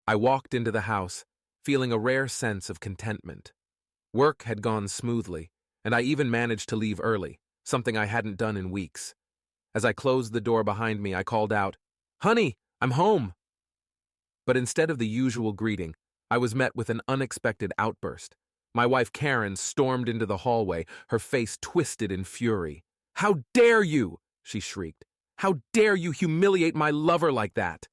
I walked into the house, feeling a rare sense of contentment. Work had gone smoothly, and I even managed to leave early, something I hadn't done in weeks. As I closed the door behind me, I called out, "Honey, I'm home!" But instead of the usual greeting, I was met with an unexpected outburst. My wife Karen stormed into the hallway, her face twisted in fury. "How dare you!" she shrieked. "How dare you humiliate my lover like that?"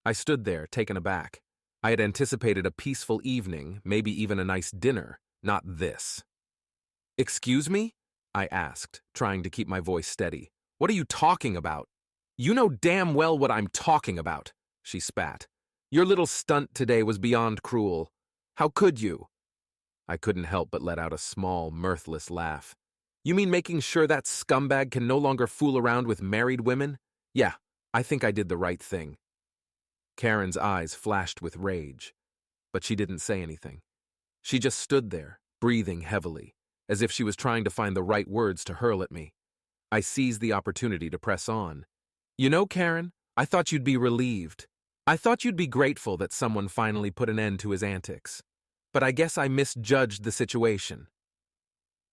I stood there, taken aback. I had anticipated a peaceful evening, maybe even a nice dinner, not this. "Excuse me?" I asked, trying to keep my voice steady. "What are you talking about?" "You know damn well what I'm talking about," she spat. "Your little stunt today was beyond cruel. How could you?" I couldn't help but let out a small, mirthless laugh. "You mean making sure that scumbag can no longer fool around with married women? Yeah, I think I did the right thing." Karen's eyes flashed with rage, but she didn't say anything. She just stood there, breathing heavily, as if she was trying to find the right words to hurl at me. I seized the opportunity to press on. "You know, Karen, I thought you'd be relieved. I thought you'd be grateful that someone finally put an end to his antics. But I guess I misjudged the situation."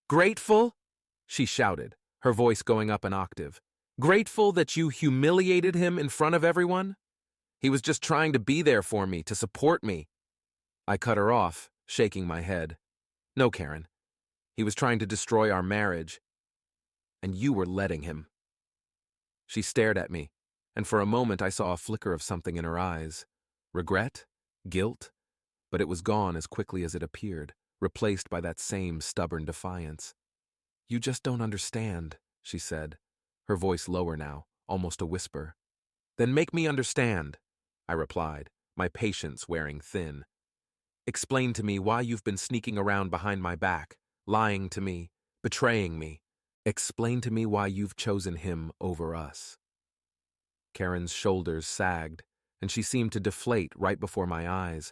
"Grateful?" she shouted, her voice going up an octave. "Grateful that you humiliated him in front of everyone? He was just trying to be there for me, to support me." I cut her off, shaking my head. "No, Karen. He was trying to destroy our marriage, and you were letting him." She stared at me, and for a moment I saw a flicker of something in her eyes. Regret? Guilt? But it was gone as quickly as it appeared, replaced by that same stubborn defiance. "You just don't understand," she said, her voice lower now, almost a whisper. "Then make me understand," I replied, my patience wearing thin. "Explain to me why you've been sneaking around behind my back, lying to me, betraying me. Explain to me why you've chosen him over us." Karen's shoulders sagged, and she seemed to deflate right before my eyes.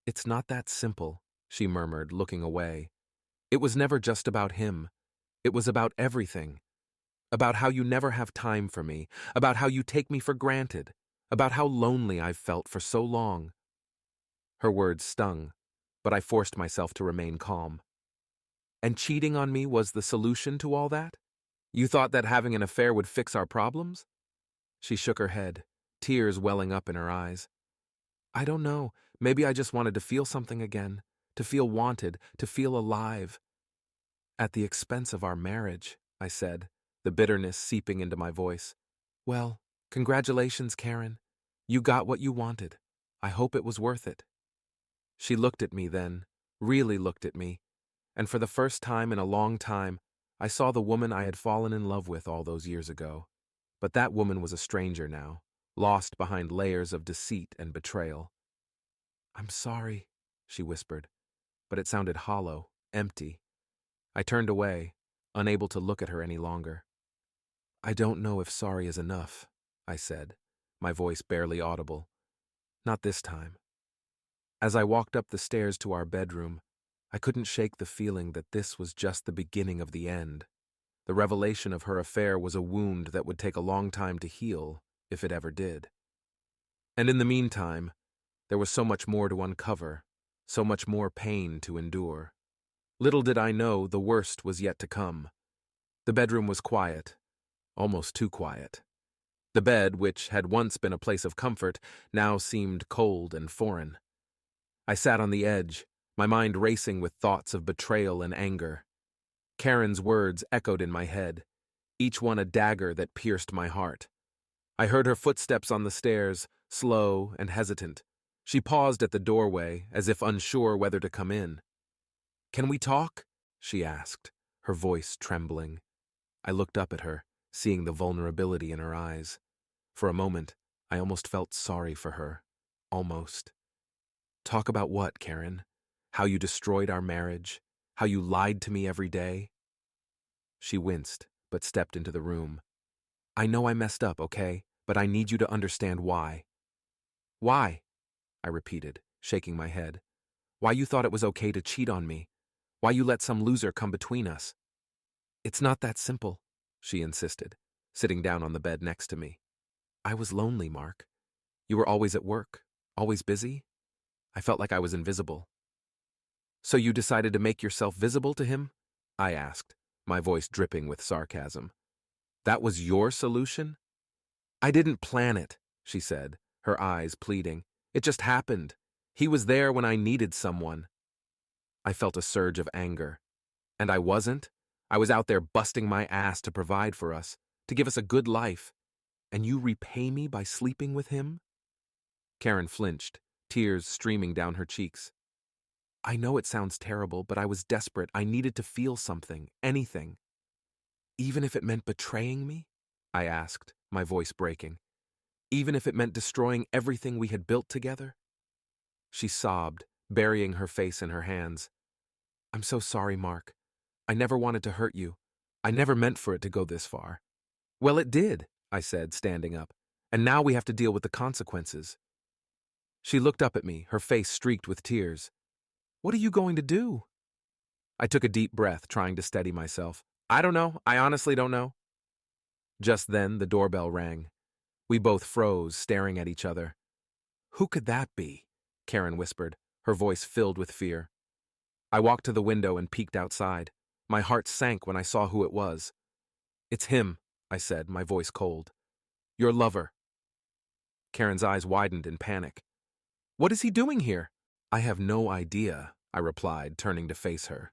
"It's not that simple," she murmured, looking away. "It was never just about him. It was about everything. About how you never have time for me, about how you take me for granted, about how lonely I've felt for so long." Her words stung, but I forced myself to remain calm. "And cheating on me was the solution to all that? You thought that having an affair would fix our problems?" She shook her head, tears welling up in her eyes. "I don't know. Maybe I just wanted to feel something again, to feel wanted, to feel alive." "At the expense of our marriage," I said, the bitterness seeping into my voice. "Well, congratulations, Karen. You got what you wanted. I hope it was worth it." She looked at me then, really looked at me, and for the first time in a long time, I saw the woman I had fallen in love with all those years ago. But that woman was a stranger now, lost behind layers of deceit and betrayal. "I'm sorry," she whispered, but it sounded hollow, empty. I turned away, unable to look at her any longer. "I don't know if sorry is enough," I said, my voice barely audible. "Not this time." As I walked up the stairs to our bedroom, I couldn't shake the feeling that this was just the beginning of the end. The revelation of her affair was a wound that would take a long time to heal, if it ever did. And in the meantime, there was so much more to uncover, so much more pain to endure. Little did I know the worst was yet to come. The bedroom was quiet, almost too quiet. The bed, which had once been a place of comfort, now seemed cold and foreign. I sat on the edge, my mind racing with thoughts of betrayal and anger. Karen's words echoed in my head, each one a dagger that pierced my heart. I heard her footsteps on the stairs, slow and hesitant. She paused at the doorway, as if unsure whether to come in. "Can we talk?" she asked, her voice trembling. I looked up at her, seeing the vulnerability in her eyes. For a moment, I almost felt sorry for her. Almost. "Talk about what, Karen? How you destroyed our marriage? How you lied to me every day?" She winced, but stepped into the room. "I know I messed up, okay? But I need you to understand why." "Why?" I repeated, shaking my head. "Why you thought it was okay to cheat on me? Why you let some loser come between us?" "It's not that simple," she insisted, sitting down on the bed next to me. "I was lonely, Mark. You were always at work, always busy, I felt like I was invisible. So you decided to make yourself visible to him? I asked, my voice dripping with sarcasm. That was your solution? I didn't plan it, she said, her eyes pleading. It just happened. He was there when I needed someone. I felt a surge of anger. And I wasn't? I was out there busting my ass to provide for us, to give us a good life. And you repay me by sleeping with him? Karen flinched, tears streaming down her cheeks. I know it sounds terrible, but I was desperate. I needed to feel something, anything. Even if it meant betraying me? I asked, my voice breaking. Even if it meant destroying everything we had built together? She sobbed, burying her face in her hands. I'm so sorry, Mark. I never wanted to hurt you. I never meant for it to go this far. Well, it did, I said, standing up. And now we have to deal with the consequences. She looked up at me, her face streaked with tears. What are you going to do? I took a deep breath, trying to steady myself. I don't know. I honestly don't know. Just then, the doorbell rang. We both froze, staring at each other. Who could that be? Karen whispered, her voice filled with fear. I walked to the window and peeked outside. My heart sank when I saw who it was. It's him, I said, my voice cold. Your lover. Karen's eyes widened in panic. What is he doing here? I have no idea, I replied, turning to face her.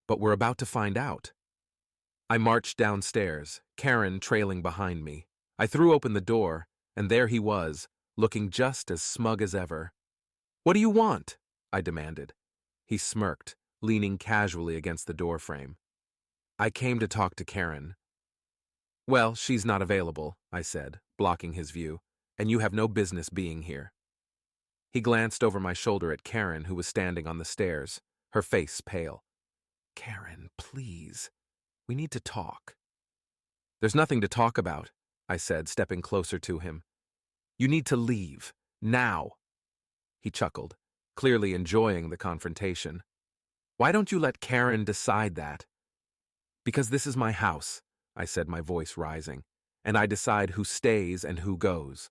But we're about to find out. I marched downstairs, Karen trailing behind me. I threw open the door, and there he was, looking just as smug as ever. What do you want? I demanded. He smirked, leaning casually against the doorframe. I came to talk to Karen. Well, she's not available, I said, blocking his view, and you have no business being here. He glanced over my shoulder at Karen, who was standing on the stairs, her face pale. Karen, please. We need to talk. There's nothing to talk about, I said, stepping closer to him. You need to leave. Now. He chuckled, clearly enjoying the confrontation. Why don't you let Karen decide that? Because this is my house, I said, my voice rising, and I decide who stays and who goes.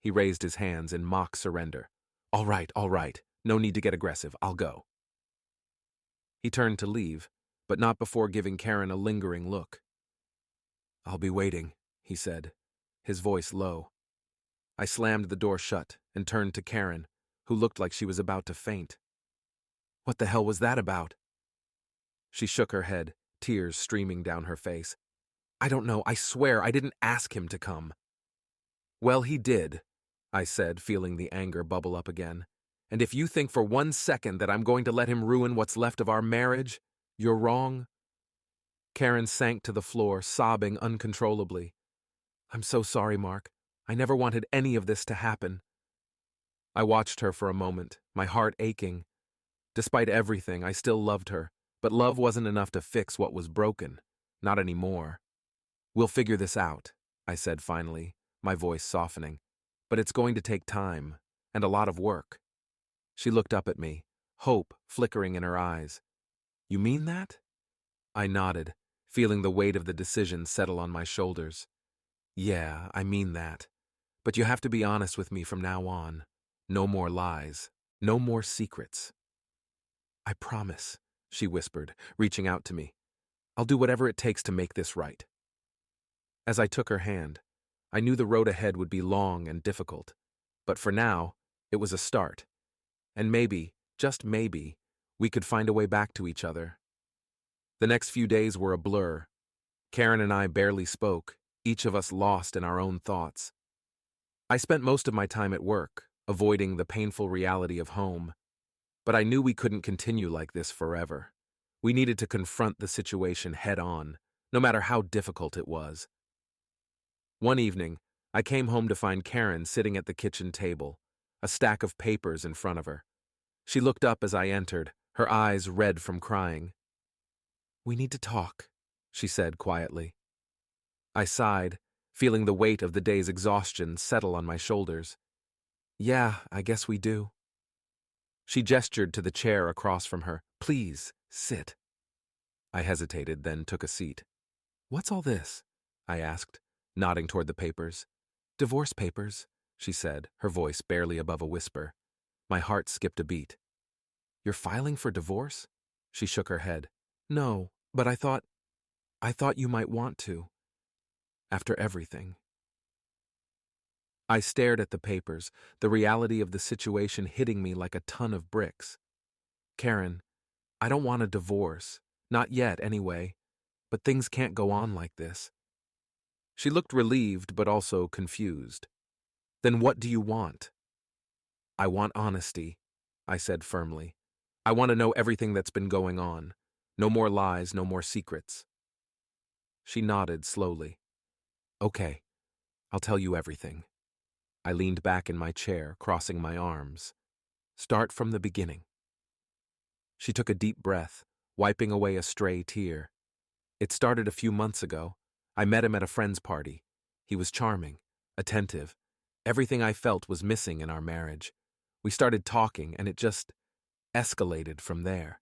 He raised his hands in mock surrender. All right. No need to get aggressive. I'll go. He turned to leave, but not before giving Karen a lingering look. I'll be waiting, he said, his voice low. I slammed the door shut and turned to Karen, who looked like she was about to faint. What the hell was that about? She shook her head, tears streaming down her face. I don't know. I swear I didn't ask him to come. Well, he did, I said, feeling the anger bubble up again. And if you think for 1 second that I'm going to let him ruin what's left of our marriage, you're wrong. Karen sank to the floor, sobbing uncontrollably. I'm so sorry, Mark. I never wanted any of this to happen. I watched her for a moment, my heart aching. Despite everything, I still loved her, but love wasn't enough to fix what was broken. Not anymore. We'll figure this out, I said finally, my voice softening. But it's going to take time, and a lot of work. She looked up at me, hope flickering in her eyes. You mean that? I nodded, feeling the weight of the decision settle on my shoulders. Yeah, I mean that. But you have to be honest with me from now on. No more lies. No more secrets. I promise, she whispered, reaching out to me. I'll do whatever it takes to make this right. As I took her hand, I knew the road ahead would be long and difficult. But for now, it was a start. And maybe, just maybe, we could find a way back to each other. The next few days were a blur. Karen and I barely spoke, each of us lost in our own thoughts. I spent most of my time at work, avoiding the painful reality of home. But I knew we couldn't continue like this forever. We needed to confront the situation head on, no matter how difficult it was. One evening, I came home to find Karen sitting at the kitchen table, a stack of papers in front of her. She looked up as I entered, her eyes red from crying. We need to talk, she said quietly. I sighed, feeling the weight of the day's exhaustion settle on my shoulders. Yeah, I guess we do. She gestured to the chair across from her. Please, sit. I hesitated, then took a seat. What's all this? I asked, nodding toward the papers. Divorce papers, she said, her voice barely above a whisper. My heart skipped a beat. You're filing for divorce? She shook her head. No, but I thought you might want to. After everything. I stared at the papers, the reality of the situation hitting me like a ton of bricks. Karen, I don't want a divorce. Not yet, anyway. But things can't go on like this. She looked relieved, but also confused. Then what do you want? I want honesty, I said firmly. I want to know everything that's been going on. No more lies, no more secrets. She nodded slowly. Okay, I'll tell you everything. I leaned back in my chair, crossing my arms. Start from the beginning. She took a deep breath, wiping away a stray tear. It started a few months ago. I met him at a friend's party. He was charming, attentive. Everything I felt was missing in our marriage. We started talking, and it just escalated from there.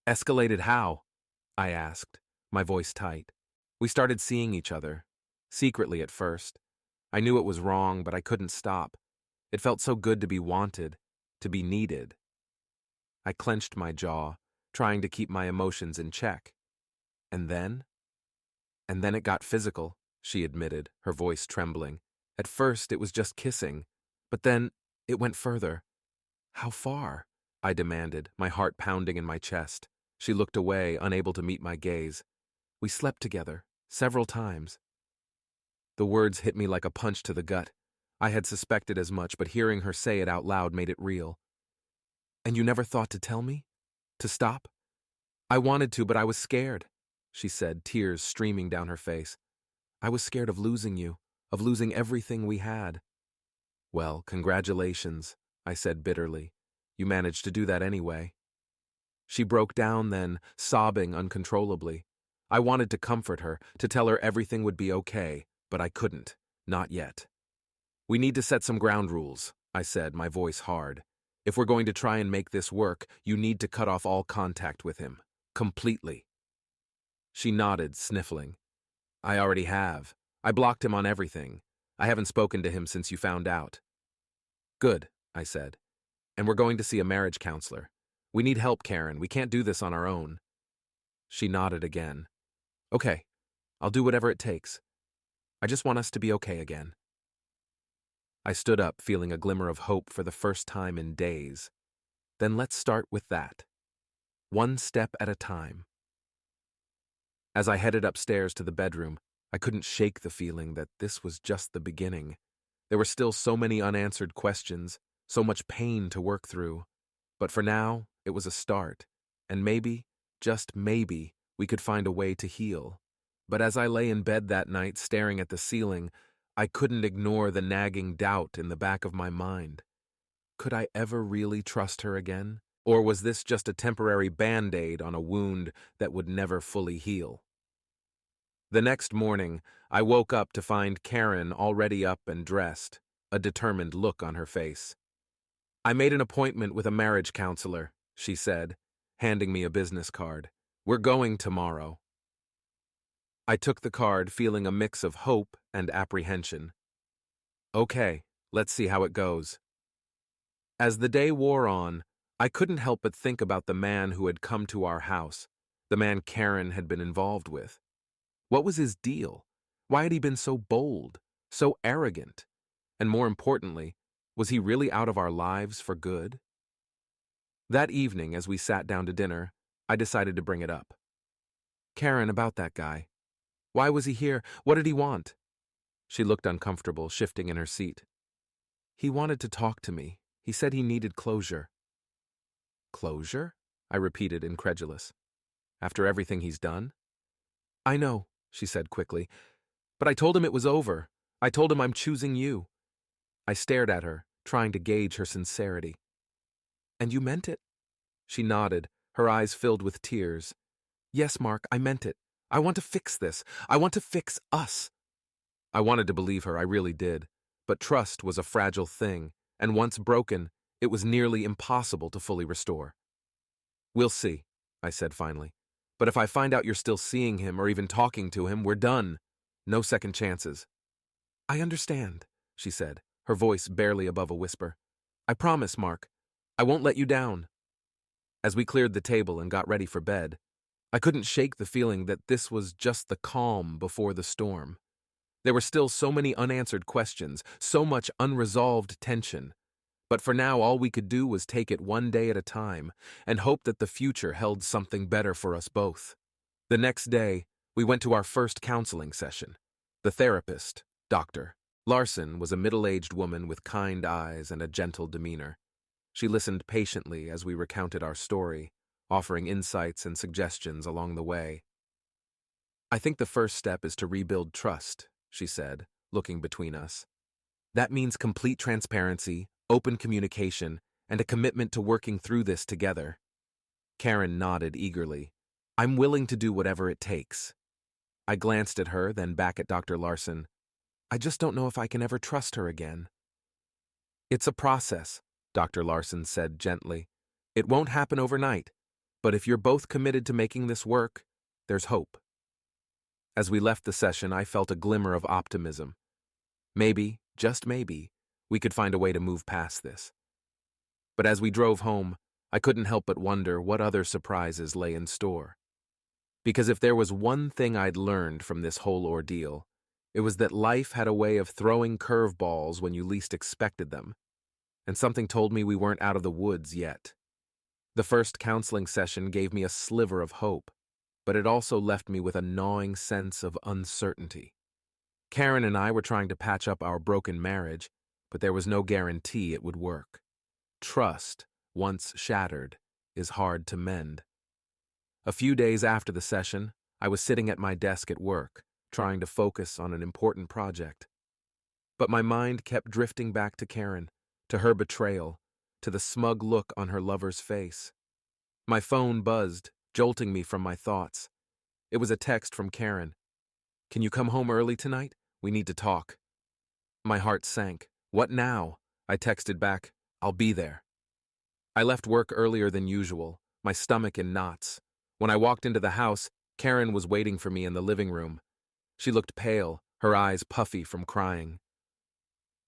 Escalated how? I asked, my voice tight. We started seeing each other, secretly at first. I knew it was wrong, but I couldn't stop. It felt so good to be wanted, to be needed. I clenched my jaw, trying to keep my emotions in check. And then it got physical, she admitted, her voice trembling. At first, it was just kissing, but then it went further. How far? I demanded, my heart pounding in my chest. She looked away, unable to meet my gaze. We slept together, several times. The words hit me like a punch to the gut. I had suspected as much, but hearing her say it out loud made it real. And you never thought to tell me? To stop? I wanted to, but I was scared, she said, tears streaming down her face. I was scared of losing you, of losing everything we had. Well, congratulations, I said bitterly. You managed to do that anyway. She broke down then, sobbing uncontrollably. I wanted to comfort her, to tell her everything would be okay, but I couldn't. Not yet. We need to set some ground rules, I said, my voice hard. If we're going to try and make this work, you need to cut off all contact with him. Completely. She nodded, sniffling. I already have. I blocked him on everything. I haven't spoken to him since you found out. Good, I said. And we're going to see a marriage counselor. We need help, Karen. We can't do this on our own. She nodded again. Okay, I'll do whatever it takes. I just want us to be okay again. I stood up, feeling a glimmer of hope for the first time in days. Then let's start with that. One step at a time. As I headed upstairs to the bedroom, I couldn't shake the feeling that this was just the beginning. There were still so many unanswered questions, so much pain to work through. But for now, it was a start, and maybe, just maybe, we could find a way to heal. But as I lay in bed that night staring at the ceiling, I couldn't ignore the nagging doubt in the back of my mind. Could I ever really trust her again? Or was this just a temporary Band-Aid on a wound that would never fully heal? The next morning, I woke up to find Karen already up and dressed, a determined look on her face. I made an appointment with a marriage counselor, she said, handing me a business card. We're going tomorrow. I took the card, feeling a mix of hope and apprehension. Okay, let's see how it goes. As the day wore on, I couldn't help but think about the man who had come to our house, the man Karen had been involved with. What was his deal? Why had he been so bold, so arrogant? And more importantly, was he really out of our lives for good? That evening, as we sat down to dinner, I decided to bring it up. Karen, about that guy. Why was he here? What did he want? She looked uncomfortable, shifting in her seat. He wanted to talk to me. He said he needed closure. Closure? I repeated, incredulous. After everything he's done? I know, she said quickly, but I told him it was over. I told him I'm choosing you. I stared at her, trying to gauge her sincerity. And you meant it? She nodded, her eyes filled with tears. Yes, Mark, I meant it. I want to fix this. I want to fix us. I wanted to believe her, I really did. But trust was a fragile thing, and once broken, it was nearly impossible to fully restore. We'll see, I said finally. But if I find out you're still seeing him or even talking to him, we're done. No second chances. I understand, she said, her voice barely above a whisper. I promise, Mark. I won't let you down. As we cleared the table and got ready for bed, I couldn't shake the feeling that this was just the calm before the storm. There were still so many unanswered questions, so much unresolved tension. But for now, all we could do was take it one day at a time and hope that the future held something better for us both. The next day, we went to our first counseling session. The therapist, Dr. Larson, was a middle-aged woman with kind eyes and a gentle demeanor. She listened patiently as we recounted our story, offering insights and suggestions along the way. I think the first step is to rebuild trust, she said, looking between us. That means complete transparency, open communication, and a commitment to working through this together. Karen nodded eagerly. I'm willing to do whatever it takes. I glanced at her, then back at Dr. Larson. I just don't know if I can ever trust her again. It's a process, Dr. Larson said gently. It won't happen overnight, but if you're both committed to making this work, there's hope. As we left the session, I felt a glimmer of optimism. Maybe, just maybe, we could find a way to move past this. But as we drove home, I couldn't help but wonder what other surprises lay in store. Because if there was one thing I'd learned from this whole ordeal, it was that life had a way of throwing curveballs when you least expected them. And something told me we weren't out of the woods yet. The first counseling session gave me a sliver of hope, but it also left me with a gnawing sense of uncertainty. Karen and I were trying to patch up our broken marriage, but there was no guarantee it would work. Trust, once shattered, is hard to mend. A few days after the session, I was sitting at my desk at work, trying to focus on an important project. But my mind kept drifting back to Karen, to her betrayal, to the smug look on her lover's face. My phone buzzed, jolting me from my thoughts. It was a text from Karen. Can you come home early tonight? We need to talk. My heart sank. What now? I texted back, I'll be there. I left work earlier than usual, my stomach in knots. When I walked into the house, Karen was waiting for me in the living room. She looked pale, her eyes puffy from crying.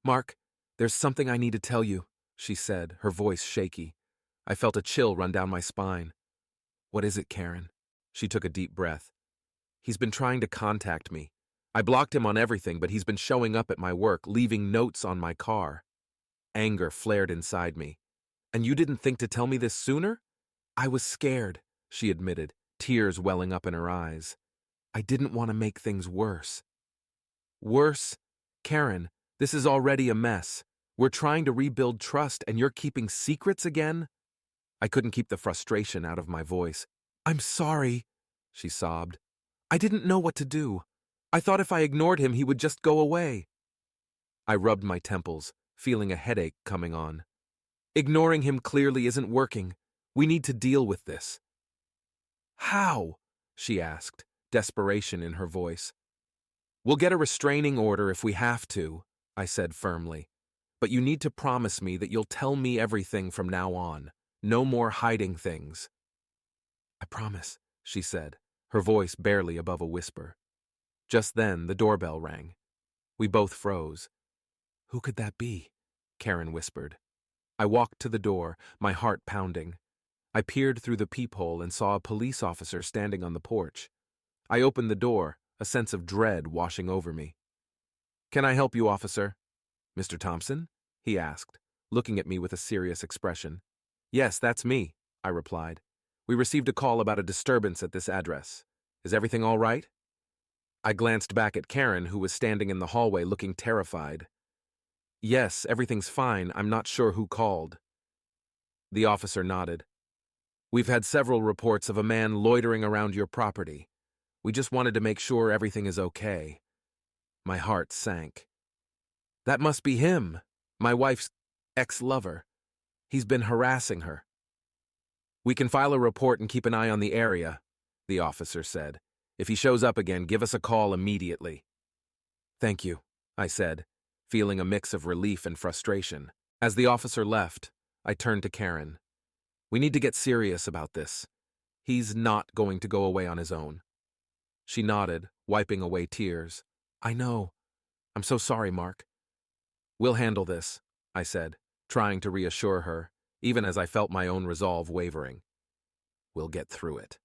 Mark, there's something I need to tell you, she said, her voice shaky. I felt a chill run down my spine. What is it, Karen? She took a deep breath. He's been trying to contact me. I blocked him on everything, but he's been showing up at my work, leaving notes on my car. Anger flared inside me. And you didn't think to tell me this sooner? I was scared, she admitted, tears welling up in her eyes. I didn't want to make things worse. Worse? Karen, this is already a mess. We're trying to rebuild trust and you're keeping secrets again? I couldn't keep the frustration out of my voice. I'm sorry, she sobbed. I didn't know what to do. I thought if I ignored him, he would just go away. I rubbed my temples, feeling a headache coming on. Ignoring him clearly isn't working. We need to deal with this. How? She asked, desperation in her voice. We'll get a restraining order if we have to, I said firmly. But you need to promise me that you'll tell me everything from now on. No more hiding things. I promise, she said, her voice barely above a whisper. Just then, the doorbell rang. We both froze. Who could that be? Karen whispered. I walked to the door, my heart pounding. I peered through the peephole and saw a police officer standing on the porch. I opened the door, a sense of dread washing over me. Can I help you, officer? Mr. Thompson? He asked, looking at me with a serious expression. Yes, that's me, I replied. We received a call about a disturbance at this address. Is everything all right? I glanced back at Karen, who was standing in the hallway looking terrified. Yes, everything's fine. I'm not sure who called. The officer nodded. We've had several reports of a man loitering around your property. We just wanted to make sure everything is okay. My heart sank. That must be him, my wife's ex-lover. He's been harassing her. We can file a report and keep an eye on the area, the officer said. If he shows up again, give us a call immediately. Thank you, I said, feeling a mix of relief and frustration. As the officer left, I turned to Karen. We need to get serious about this. He's not going to go away on his own. She nodded, wiping away tears. I know. I'm so sorry, Mark. We'll handle this, I said, trying to reassure her, even as I felt my own resolve wavering. We'll get through it.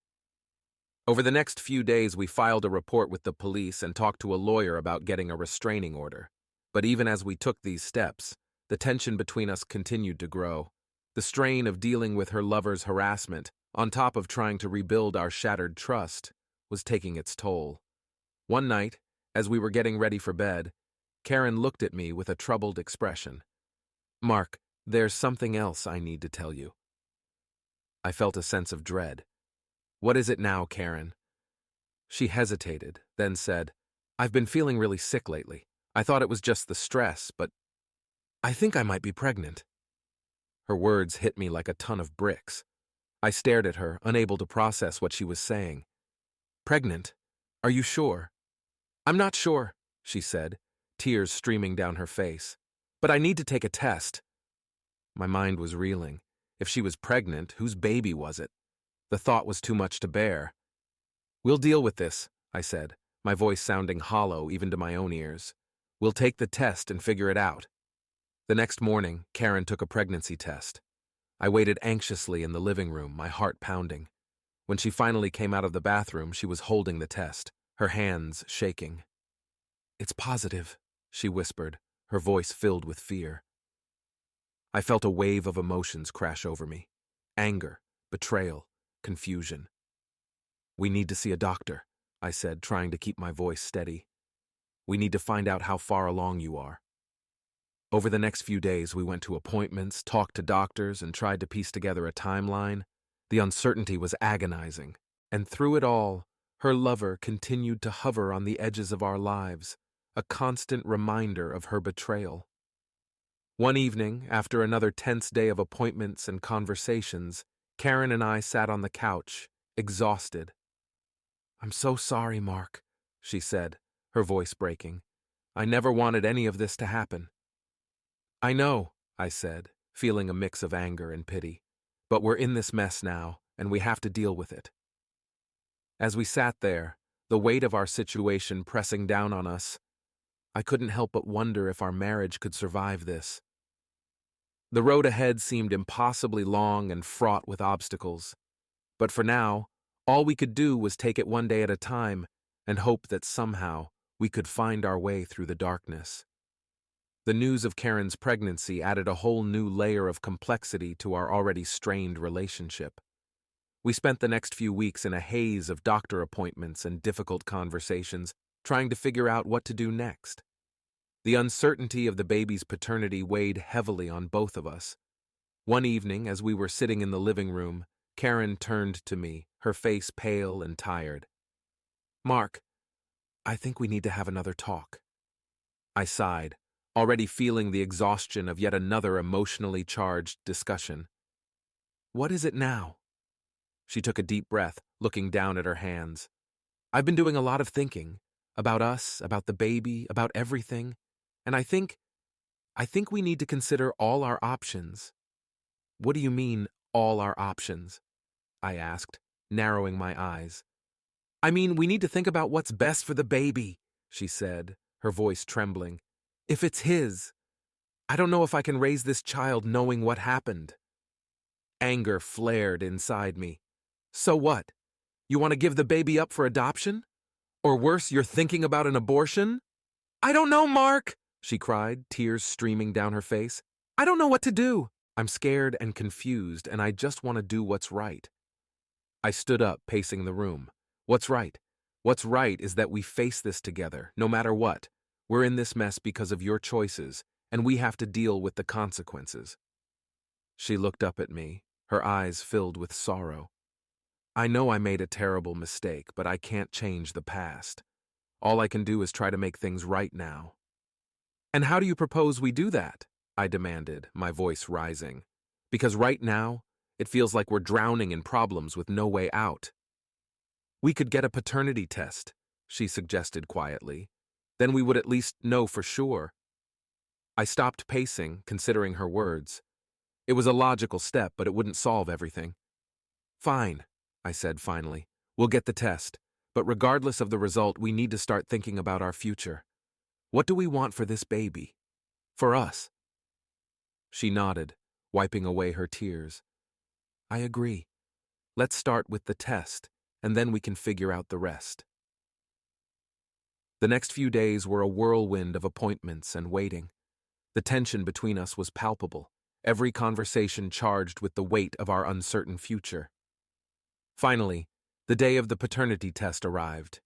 Over the next few days, we filed a report with the police and talked to a lawyer about getting a restraining order. But even as we took these steps, the tension between us continued to grow. The strain of dealing with her lover's harassment, on top of trying to rebuild our shattered trust, was taking its toll. One night, as we were getting ready for bed, Karen looked at me with a troubled expression. "Mark, there's something else I need to tell you." I felt a sense of dread. "What is it now, Karen?" She hesitated, then said, "I've been feeling really sick lately. I thought it was just the stress, but I think I might be pregnant." Her words hit me like a ton of bricks. I stared at her, unable to process what she was saying. "Pregnant? Are you sure?" "I'm not sure," she said, tears streaming down her face. "But I need to take a test." My mind was reeling. If she was pregnant, whose baby was it? The thought was too much to bear. "We'll deal with this," I said, my voice sounding hollow even to my own ears. "We'll take the test and figure it out." The next morning, Karen took a pregnancy test. I waited anxiously in the living room, my heart pounding. When she finally came out of the bathroom, she was holding the test, her hands shaking. "It's positive," she whispered, her voice filled with fear. I felt a wave of emotions crash over me. Anger, betrayal, confusion. "We need to see a doctor," I said, trying to keep my voice steady. "We need to find out how far along you are." Over the next few days, we went to appointments, talked to doctors, and tried to piece together a timeline. The uncertainty was agonizing, and through it all, her lover continued to hover on the edges of our lives, a constant reminder of her betrayal. One evening, after another tense day of appointments and conversations, Karen and I sat on the couch, exhausted. "I'm so sorry, Mark," she said, her voice breaking. "I never wanted any of this to happen." "I know," I said, feeling a mix of anger and pity. "But we're in this mess now, and we have to deal with it." As we sat there, the weight of our situation pressing down on us, I couldn't help but wonder if our marriage could survive this. The road ahead seemed impossibly long and fraught with obstacles. But for now, all we could do was take it one day at a time and hope that somehow we could find our way through the darkness. The news of Karen's pregnancy added a whole new layer of complexity to our already strained relationship. We spent the next few weeks in a haze of doctor appointments and difficult conversations, trying to figure out what to do next. The uncertainty of the baby's paternity weighed heavily on both of us. One evening, as we were sitting in the living room, Karen turned to me, her face pale and tired. "Mark, I think we need to have another talk." I sighed, already feeling the exhaustion of yet another emotionally charged discussion. "What is it now?" She took a deep breath, looking down at her hands. "I've been doing a lot of thinking, about us, about the baby, about everything, and I think we need to consider all our options." "What do you mean, all our options?" I asked, narrowing my eyes. "I mean, we need to think about what's best for the baby," she said, her voice trembling. "If it's his. I don't know if I can raise this child knowing what happened." Anger flared inside me. "So what? You want to give the baby up for adoption? Or worse, you're thinking about an abortion?" "I don't know, Mark," she cried, tears streaming down her face. "I don't know what to do. I'm scared and confused, and I just want to do what's right." I stood up, pacing the room. "What's right? What's right is that we face this together, no matter what. We're in this mess because of your choices, and we have to deal with the consequences." She looked up at me, her eyes filled with sorrow. "I know I made a terrible mistake, but I can't change the past. All I can do is try to make things right now." "And how do you propose we do that?" I demanded, my voice rising. "Because right now, it feels like we're drowning in problems with no way out." "We could get a paternity test," she suggested quietly. "Then we would at least know for sure." I stopped pacing, considering her words. It was a logical step, but it wouldn't solve everything. "Fine," I said finally. "We'll get the test. But regardless of the result, we need to start thinking about our future. What do we want for this baby? For us?" She nodded, wiping away her tears. I agree. Let's start with the test, and then we can figure out the rest. The next few days were a whirlwind of appointments and waiting. The tension between us was palpable, every conversation charged with the weight of our uncertain future. Finally, the day of the paternity test arrived.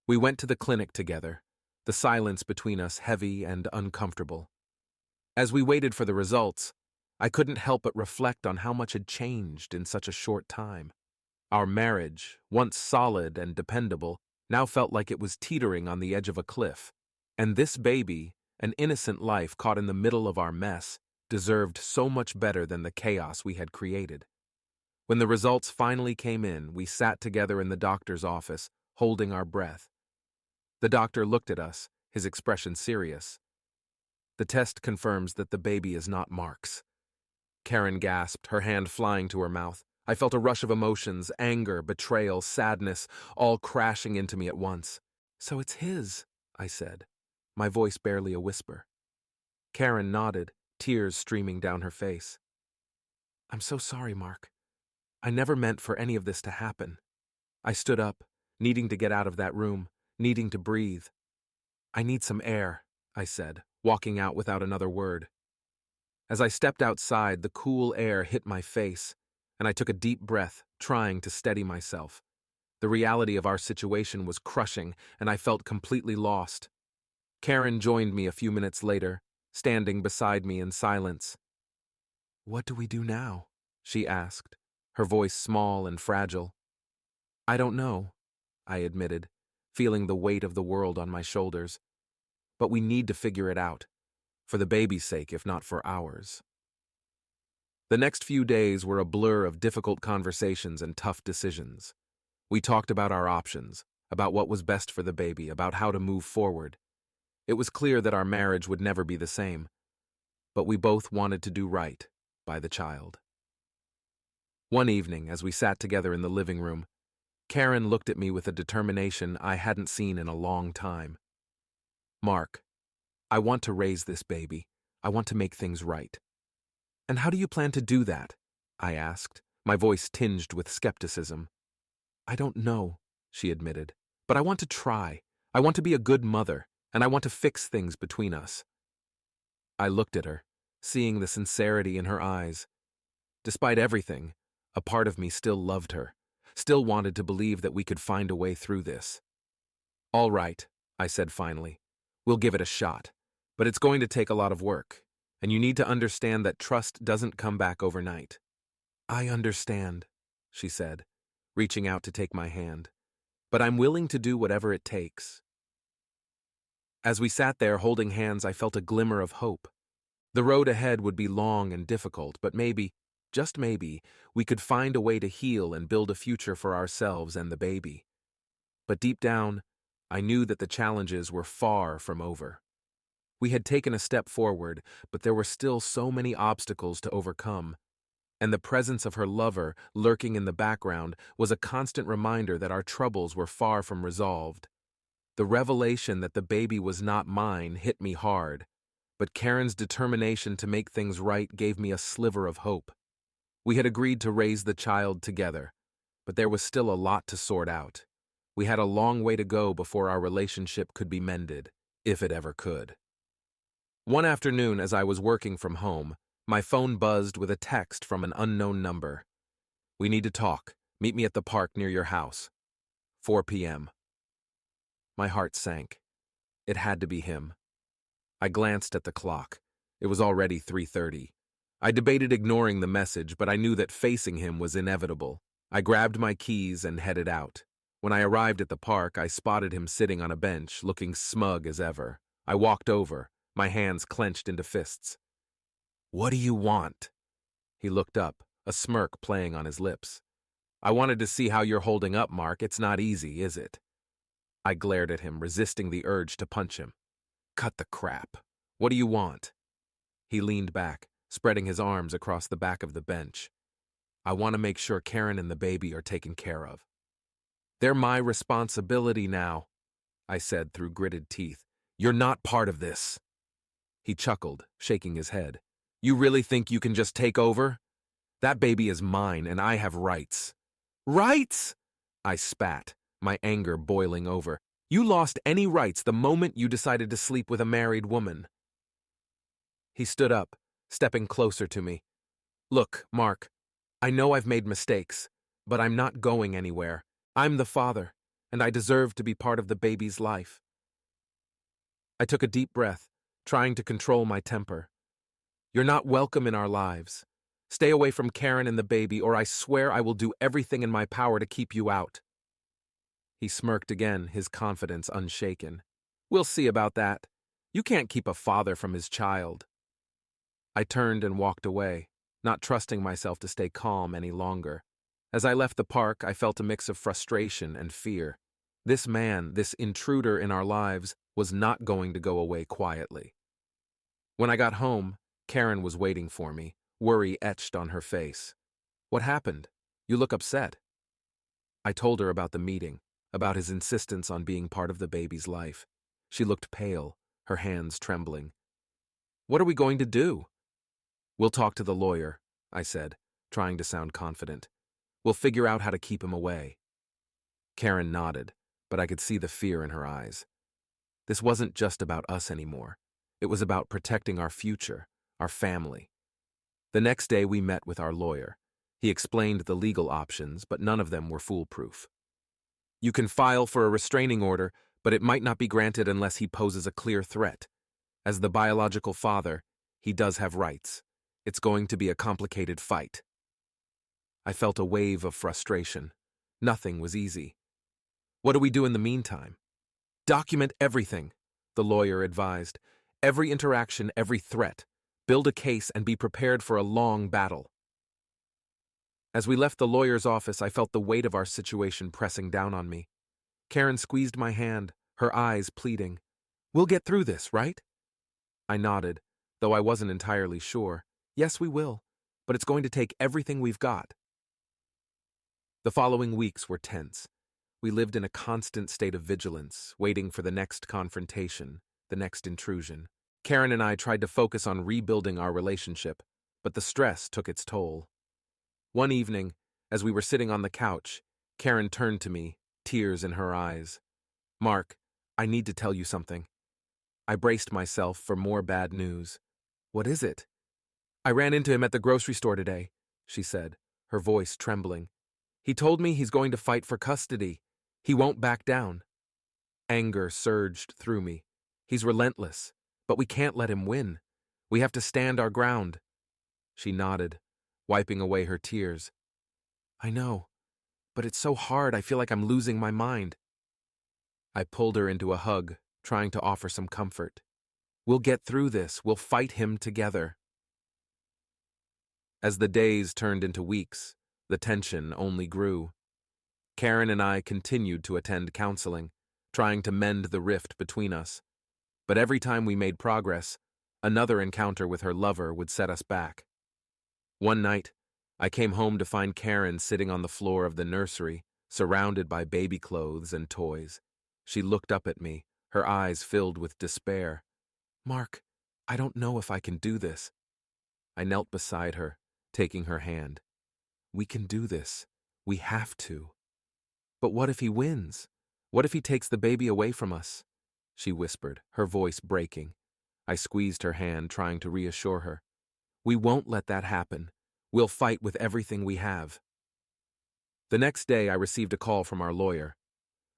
We went to the clinic together, the silence between us heavy and uncomfortable. As we waited for the results, I couldn't help but reflect on how much had changed in such a short time. Our marriage, once solid and dependable, now felt like it was teetering on the edge of a cliff. And this baby, an innocent life caught in the middle of our mess, deserved so much better than the chaos we had created. When the results finally came in, we sat together in the doctor's office, holding our breath. The doctor looked at us, his expression serious. The test confirms that the baby is not Mark's. Karen gasped, her hand flying to her mouth. I felt a rush of emotions, anger, betrayal, sadness, all crashing into me at once. So it's his, I said, my voice barely a whisper. Karen nodded, tears streaming down her face. I'm so sorry, Mark. I never meant for any of this to happen. I stood up, needing to get out of that room, needing to breathe. I need some air, I said, walking out without another word. As I stepped outside, the cool air hit my face, and I took a deep breath, trying to steady myself. The reality of our situation was crushing, and I felt completely lost. Karen joined me a few minutes later, standing beside me in silence. What do we do now? She asked, her voice small and fragile. I don't know, I admitted, feeling the weight of the world on my shoulders. But we need to figure it out, for the baby's sake, if not for ours. The next few days were a blur of difficult conversations and tough decisions. We talked about our options, about what was best for the baby, about how to move forward. It was clear that our marriage would never be the same, but we both wanted to do right by the child. One evening, as we sat together in the living room, Karen looked at me with a determination I hadn't seen in a long time. Mark, I want to raise this baby. I want to make things right. And how do you plan to do that? I asked, my voice tinged with skepticism. I don't know, she admitted, but I want to try. I want to be a good mother, and I want to fix things between us. I looked at her, seeing the sincerity in her eyes. Despite everything, a part of me still loved her, still wanted to believe that we could find a way through this. All right, I said finally. We'll give it a shot, but it's going to take a lot of work, and you need to understand that trust doesn't come back overnight. I understand, she said, reaching out to take my hand, but I'm willing to do whatever it takes. As we sat there holding hands, I felt a glimmer of hope. The road ahead would be long and difficult, but maybe, just maybe, we could find a way to heal and build a future for ourselves and the baby. But deep down, I knew that the challenges were far from over. We had taken a step forward, but there were still so many obstacles to overcome, and the presence of her lover, lurking in the background, was a constant reminder that our troubles were far from resolved. The revelation that the baby was not mine hit me hard, but Karen's determination to make things right gave me a sliver of hope. We had agreed to raise the child together, but there was still a lot to sort out. We had a long way to go before our relationship could be mended, if it ever could. One afternoon, as I was working from home, my phone buzzed with a text from an unknown number. We need to talk. Meet me at the park near your house. 4 p.m. My heart sank. It had to be him. I glanced at the clock. It was already 3:30. I debated ignoring the message, but I knew that facing him was inevitable. I grabbed my keys and headed out. When I arrived at the park, I spotted him sitting on a bench, looking smug as ever. I walked over, my hands clenched into fists. What do you want? He looked up, a smirk playing on his lips. I wanted to see how you're holding up, Mark. It's not easy, is it? I glared at him, resisting the urge to punch him. Cut the crap. What do you want? He leaned back, spreading his arms across the back of the bench. I want to make sure Karen and the baby are taken care of. They're my responsibility now, I said through gritted teeth. You're not part of this. He chuckled, shaking his head. You really think you can just take over? That baby is mine and I have rights. Rights? I spat, my anger boiling over. You lost any rights the moment you decided to sleep with a married woman. He stood up, stepping closer to me. Look, Mark, I know I've made mistakes, but I'm not going anywhere. I'm the father, and I deserve to be part of the baby's life. I took a deep breath, trying to control my temper. You're not welcome in our lives. Stay away from Karen and the baby, or I swear I will do everything in my power to keep you out. He smirked again, his confidence unshaken. We'll see about that. You can't keep a father from his child. I turned and walked away, not trusting myself to stay calm any longer. As I left the park, I felt a mix of frustration and fear. This man, this intruder in our lives, was not going to go away quietly. When I got home, Karen was waiting for me, worry etched on her face. What happened? You look upset. I told her about the meeting, about his insistence on being part of the baby's life. She looked pale, her hands trembling. What are we going to do? We'll talk to the lawyer, I said, trying to sound confident. We'll figure out how to keep him away. Karen nodded, but I could see the fear in her eyes. This wasn't just about us anymore. It was about protecting our future, our family. The next day we met with our lawyer. He explained the legal options, but none of them were foolproof. You can file for a restraining order, but it might not be granted unless he poses a clear threat. As the biological father, he does have rights. It's going to be a complicated fight. I felt a wave of frustration. Nothing was easy. What do we do in the meantime? Document everything, the lawyer advised. Every interaction, every threat. Build a case and be prepared for a long battle. As we left the lawyer's office, I felt the weight of our situation pressing down on me. Karen squeezed my hand, her eyes pleading. We'll get through this, right? I nodded, though I wasn't entirely sure. Yes, we will, but it's going to take everything we've got. The following weeks were tense. We lived in a constant state of vigilance, waiting for the next confrontation, the next intrusion. Karen and I tried to focus on rebuilding our relationship, but the stress took its toll. One evening, as we were sitting on the couch, Karen turned to me, tears in her eyes. Mark, I need to tell you something. I braced myself for more bad news. What is it? I ran into him at the grocery store today, she said, her voice trembling. He told me he's going to fight for custody. He won't back down. Anger surged through me. He's relentless, but we can't let him win. We have to stand our ground. She nodded, wiping away her tears. I know, but it's so hard I feel like I'm losing my mind. I pulled her into a hug, trying to offer some comfort. We'll get through this. We'll fight him together. As the days turned into weeks, the tension only grew. Karen and I continued to attend counseling, trying to mend the rift between us. But every time we made progress, another encounter with her lover would set us back. One night, I came home to find Karen sitting on the floor of the nursery, surrounded by baby clothes and toys. She looked up at me, her eyes filled with despair. Mark, I don't know if I can do this. I knelt beside her, taking her hand. We can do this. We have to. But what if he wins? What if he takes the baby away from us? She whispered, her voice breaking. I squeezed her hand, trying to reassure her. We won't let that happen. We'll fight with everything we have. The next day, I received a call from our lawyer.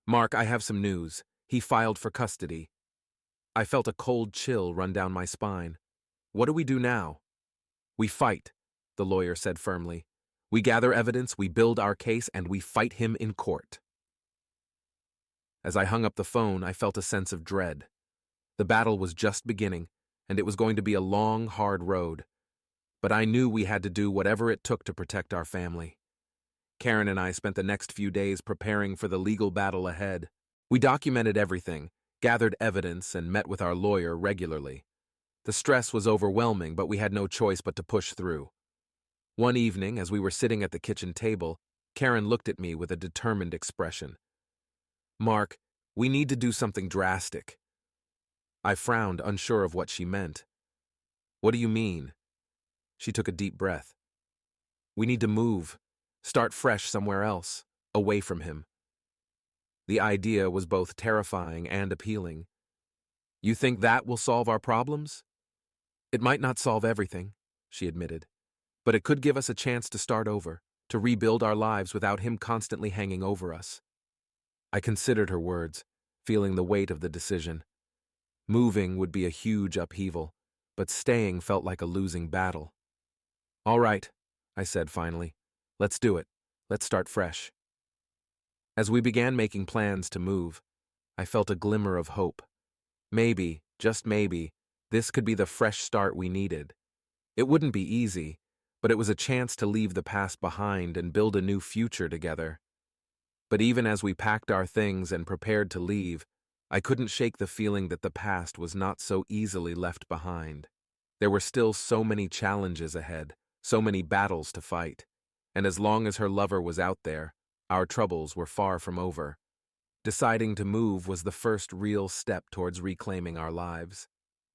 Mark, I have some news. He filed for custody. I felt a cold chill run down my spine. What do we do now? We fight, the lawyer said firmly. We gather evidence, we build our case, and we fight him in court. As I hung up the phone, I felt a sense of dread. The battle was just beginning, and it was going to be a long, hard road. But I knew we had to do whatever it took to protect our family. Karen and I spent the next few days preparing for the legal battle ahead. We documented everything, gathered evidence, and met with our lawyer regularly. The stress was overwhelming, but we had no choice but to push through. One evening, as we were sitting at the kitchen table, Karen looked at me with a determined expression. Mark, we need to do something drastic. I frowned, unsure of what she meant. What do you mean? She took a deep breath. We need to move, start fresh somewhere else, away from him. The idea was both terrifying and appealing. You think that will solve our problems? It might not solve everything, she admitted, but it could give us a chance to start over, to rebuild our lives without him constantly hanging over us. I considered her words, feeling the weight of the decision. Moving would be a huge upheaval, but staying felt like a losing battle. All right, I said finally. Let's do it. Let's start fresh. As we began making plans to move, I felt a glimmer of hope. Maybe, just maybe, this could be the fresh start we needed. It wouldn't be easy, but it was a chance to leave the past behind and build a new future together. But even as we packed our things and prepared to leave, I couldn't shake the feeling that the past was not so easily left behind. There were still so many challenges ahead, so many battles to fight, and as long as her lover was out there, our troubles were far from over. Deciding to move was the first real step towards reclaiming our lives.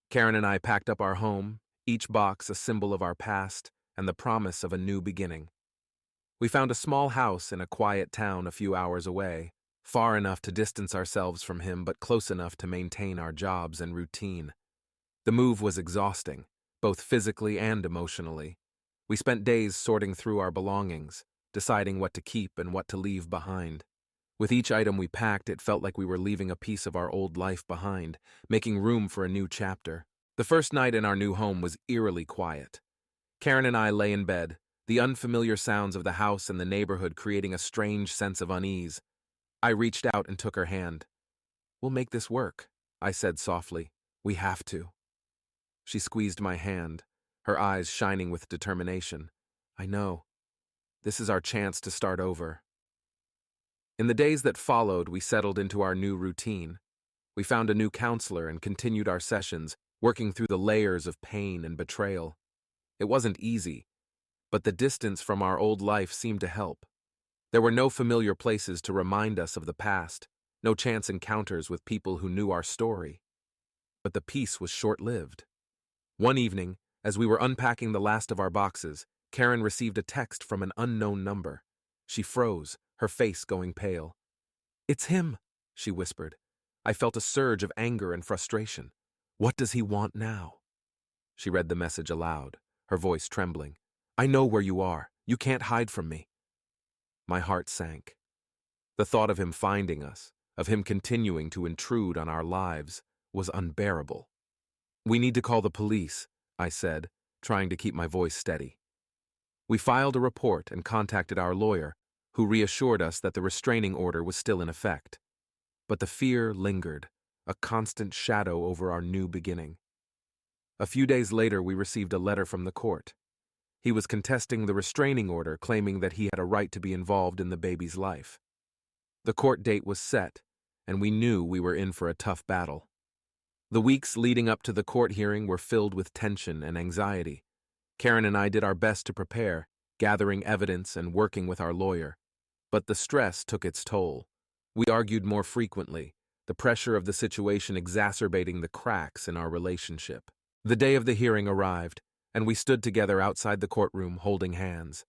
Karen and I packed up our home, each box a symbol of our past and the promise of a new beginning. We found a small house in a quiet town a few hours away, far enough to distance ourselves from him but close enough to maintain our jobs and routine. The move was exhausting, both physically and emotionally. We spent days sorting through our belongings, deciding what to keep and what to leave behind. With each item we packed, it felt like we were leaving a piece of our old life behind, making room for a new chapter. The first night in our new home was eerily quiet. Karen and I lay in bed, the unfamiliar sounds of the house and the neighborhood creating a strange sense of unease. I reached out and took her hand. We'll make this work, I said softly. We have to. She squeezed my hand, her eyes shining with determination. I know. This is our chance to start over. In the days that followed, we settled into our new routine. We found a new counselor and continued our sessions, working through the layers of pain and betrayal. It wasn't easy, but the distance from our old life seemed to help. There were no familiar places to remind us of the past, no chance encounters with people who knew our story. But the peace was short-lived. One evening, as we were unpacking the last of our boxes, Karen received a text from an unknown number. She froze, her face going pale. It's him, she whispered. I felt a surge of anger and frustration. What does he want now? She read the message aloud, her voice trembling. I know where you are. You can't hide from me. My heart sank. The thought of him finding us, of him continuing to intrude on our lives, was unbearable. We need to call the police, I said, trying to keep my voice steady. We filed a report and contacted our lawyer, who reassured us that the restraining order was still in effect. But the fear lingered, a constant shadow over our new beginning. A few days later, we received a letter from the court. He was contesting the restraining order, claiming that he had a right to be involved in the baby's life. The court date was set, and we knew we were in for a tough battle. The weeks leading up to the court hearing were filled with tension and anxiety. Karen and I did our best to prepare, gathering evidence and working with our lawyer. But the stress took its toll. We argued more frequently, the pressure of the situation exacerbating the cracks in our relationship. The day of the hearing arrived, and we stood together outside the courtroom holding hands.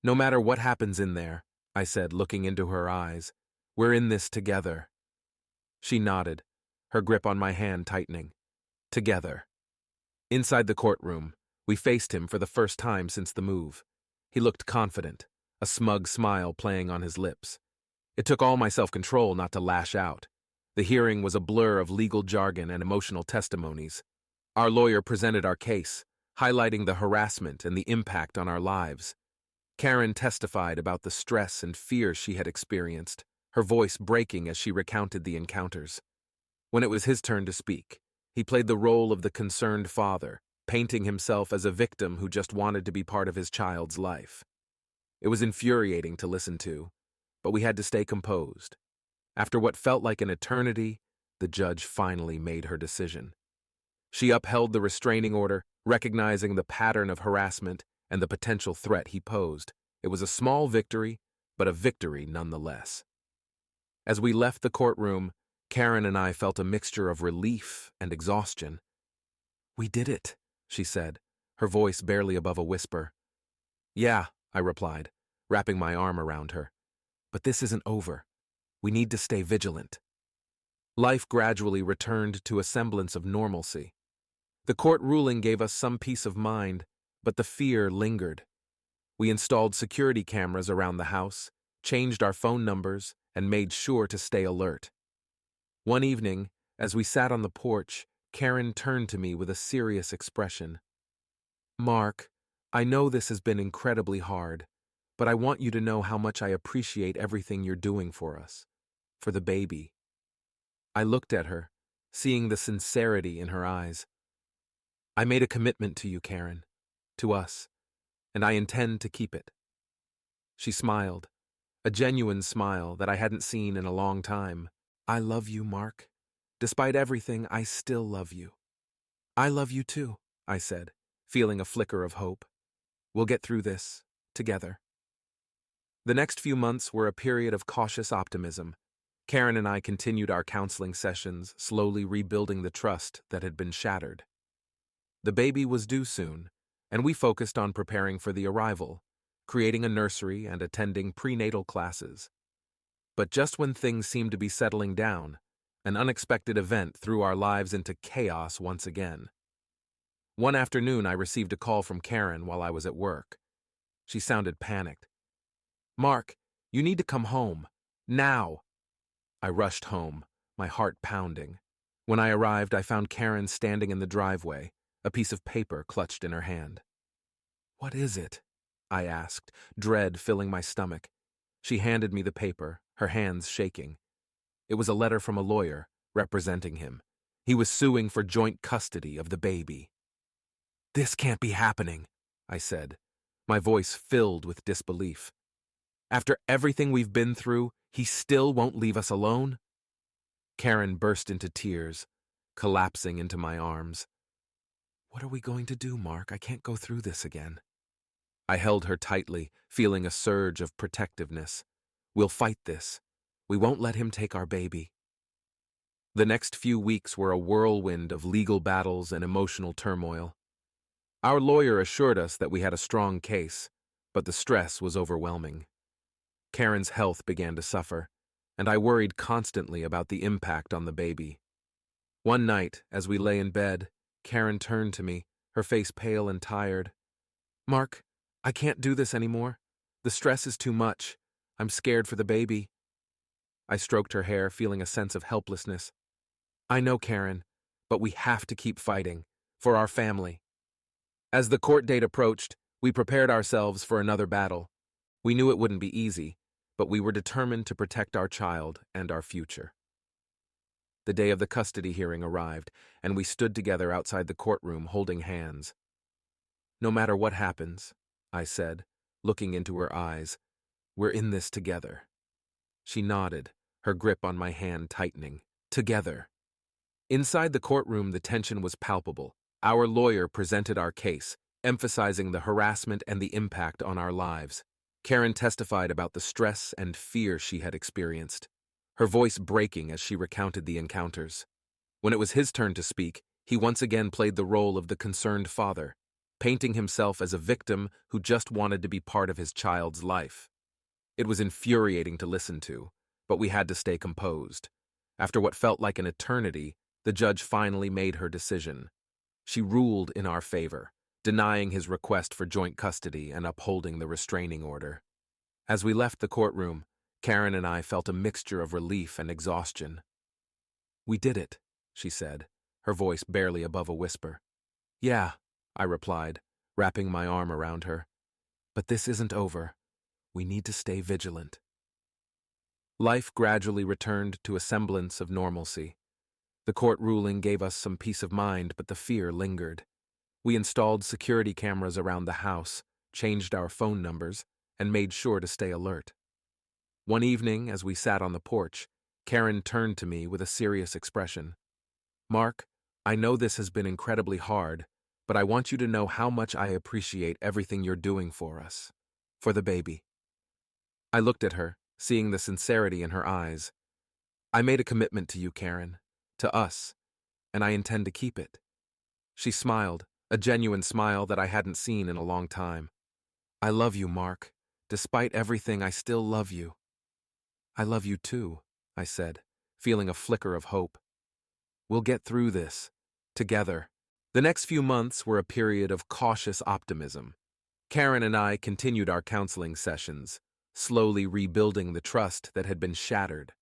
No matter what happens in there, I said, looking into her eyes, we're in this together. She nodded, her grip on my hand tightening. Together. Inside the courtroom, we faced him for the first time since the move. He looked confident, a smug smile playing on his lips. It took all my self-control not to lash out. The hearing was a blur of legal jargon and emotional testimonies. Our lawyer presented our case, highlighting the harassment and the impact on our lives. Karen testified about the stress and fear she had experienced, her voice breaking as she recounted the encounters. When it was his turn to speak, he played the role of the concerned father, painting himself as a victim who just wanted to be part of his child's life. It was infuriating to listen to, but we had to stay composed. After what felt like an eternity, the judge finally made her decision. She upheld the restraining order, recognizing the pattern of harassment and the potential threat he posed. It was a small victory, but a victory nonetheless. As we left the courtroom, Karen and I felt a mixture of relief and exhaustion. We did it, she said, her voice barely above a whisper. Yeah, I replied, wrapping my arm around her. But this isn't over. We need to stay vigilant. Life gradually returned to a semblance of normalcy. The court ruling gave us some peace of mind, but the fear lingered. We installed security cameras around the house, changed our phone numbers, and made sure to stay alert. One evening, as we sat on the porch, Karen turned to me with a serious expression. Mark, I know this has been incredibly hard, but I want you to know how much I appreciate everything you're doing for us, for the baby. I looked at her, seeing the sincerity in her eyes. I made a commitment to you, Karen, to us, and I intend to keep it. She smiled, a genuine smile that I hadn't seen in a long time. I love you, Mark. Despite everything, I still love you. I love you too, I said, feeling a flicker of hope. We'll get through this, together. The next few months were a period of cautious optimism. Karen and I continued our counseling sessions, slowly rebuilding the trust that had been shattered. The baby was due soon, and we focused on preparing for the arrival, creating a nursery and attending prenatal classes. But just when things seemed to be settling down, an unexpected event threw our lives into chaos once again. One afternoon, I received a call from Karen while I was at work. She sounded panicked. Mark, you need to come home. Now! I rushed home, my heart pounding. When I arrived, I found Karen standing in the driveway, a piece of paper clutched in her hand. What is it? I asked, dread filling my stomach. She handed me the paper, her hands shaking. It was a letter from a lawyer, representing him. He was suing for joint custody of the baby. This can't be happening, I said, my voice filled with disbelief. After everything we've been through, he still won't leave us alone? Karen burst into tears, collapsing into my arms. What are we going to do, Mark? I can't go through this again. I held her tightly, feeling a surge of protectiveness. We'll fight this. We won't let him take our baby. The next few weeks were a whirlwind of legal battles and emotional turmoil. Our lawyer assured us that we had a strong case, but the stress was overwhelming. Karen's health began to suffer, and I worried constantly about the impact on the baby. One night, as we lay in bed, Karen turned to me, her face pale and tired. Mark, I can't do this anymore. The stress is too much. I'm scared for the baby. I stroked her hair, feeling a sense of helplessness. I know, Karen, but we have to keep fighting, for our family. As the court date approached, we prepared ourselves for another battle. We knew it wouldn't be easy, but we were determined to protect our child and our future. The day of the custody hearing arrived, and we stood together outside the courtroom holding hands. No matter what happens, I said, looking into her eyes, we're in this together. She nodded, her grip on my hand tightening. Together. Inside the courtroom, the tension was palpable. Our lawyer presented our case, emphasizing the harassment and the impact on our lives. Karen testified about the stress and fear she had experienced, her voice breaking as she recounted the encounters. When it was his turn to speak, he once again played the role of the concerned father, painting himself as a victim who just wanted to be part of his child's life. It was infuriating to listen to, but we had to stay composed. After what felt like an eternity, the judge finally made her decision. She ruled in our favor, denying his request for joint custody and upholding the restraining order. As we left the courtroom, Karen and I felt a mixture of relief and exhaustion. We did it, she said, her voice barely above a whisper. Yeah, I replied, wrapping my arm around her. But this isn't over. We need to stay vigilant. Life gradually returned to a semblance of normalcy. The court ruling gave us some peace of mind, but the fear lingered. We installed security cameras around the house, changed our phone numbers, and made sure to stay alert. One evening, as we sat on the porch, Karen turned to me with a serious expression. Mark, I know this has been incredibly hard, but I want you to know how much I appreciate everything you're doing for us, for the baby. I looked at her, seeing the sincerity in her eyes. I made a commitment to you, Karen, to us, and I intend to keep it. She smiled, a genuine smile that I hadn't seen in a long time. "I love you, Mark. Despite everything, I still love you." "I love you too," I said, feeling a flicker of hope. "We'll get through this. Together." The next few months were a period of cautious optimism. Karen and I continued our counseling sessions, slowly rebuilding the trust that had been shattered.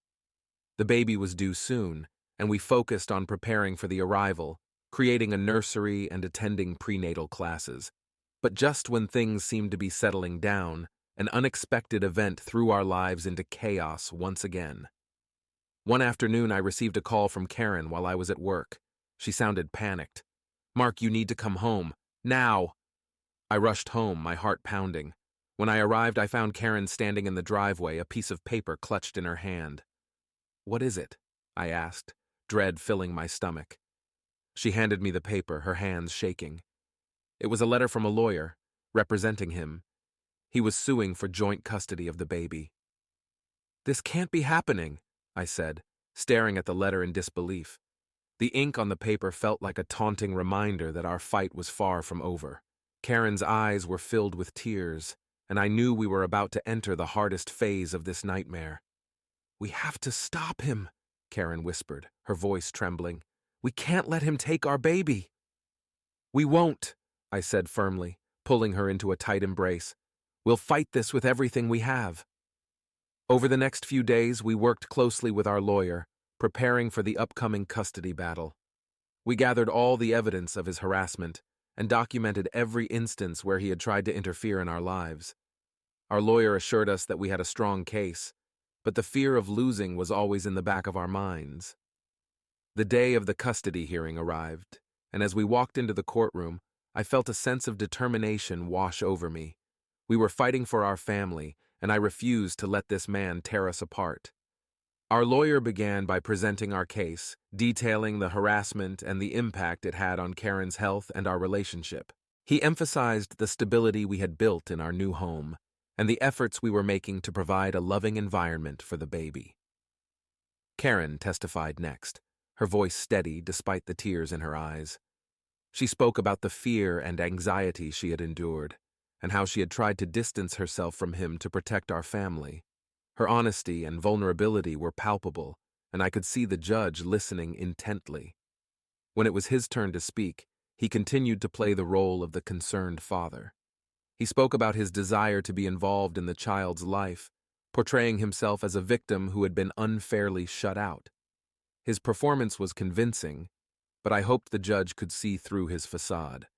The baby was due soon, and we focused on preparing for the arrival, creating a nursery and attending prenatal classes. But just when things seemed to be settling down, an unexpected event threw our lives into chaos once again. One afternoon, I received a call from Karen while I was at work. She sounded panicked. "Mark, you need to come home. Now!" I rushed home, my heart pounding. When I arrived, I found Karen standing in the driveway, a piece of paper clutched in her hand. "What is it?" I asked, dread filling my stomach. She handed me the paper, her hands shaking. It was a letter from a lawyer, representing him. He was suing for joint custody of the baby. "This can't be happening," I said, staring at the letter in disbelief. The ink on the paper felt like a taunting reminder that our fight was far from over. Karen's eyes were filled with tears, and I knew we were about to enter the hardest phase of this nightmare. "We have to stop him," Karen whispered, her voice trembling. "We can't let him take our baby." "We won't," I said firmly, pulling her into a tight embrace. "We'll fight this with everything we have." Over the next few days, we worked closely with our lawyer, preparing for the upcoming custody battle. We gathered all the evidence of his harassment and documented every instance where he had tried to interfere in our lives. Our lawyer assured us that we had a strong case, but the fear of losing was always in the back of our minds. The day of the custody hearing arrived, and as we walked into the courtroom, I felt a sense of determination wash over me. We were fighting for our family, and I refused to let this man tear us apart. Our lawyer began by presenting our case, detailing the harassment and the impact it had on Karen's health and our relationship. He emphasized the stability we had built in our new home and the efforts we were making to provide a loving environment for the baby. Karen testified next, her voice steady despite the tears in her eyes. She spoke about the fear and anxiety she had endured, and how she had tried to distance herself from him to protect our family. Her honesty and vulnerability were palpable, and I could see the judge listening intently. When it was his turn to speak, he continued to play the role of the concerned father. He spoke about his desire to be involved in the child's life, portraying himself as a victim who had been unfairly shut out. His performance was convincing, but I hoped the judge could see through his facade.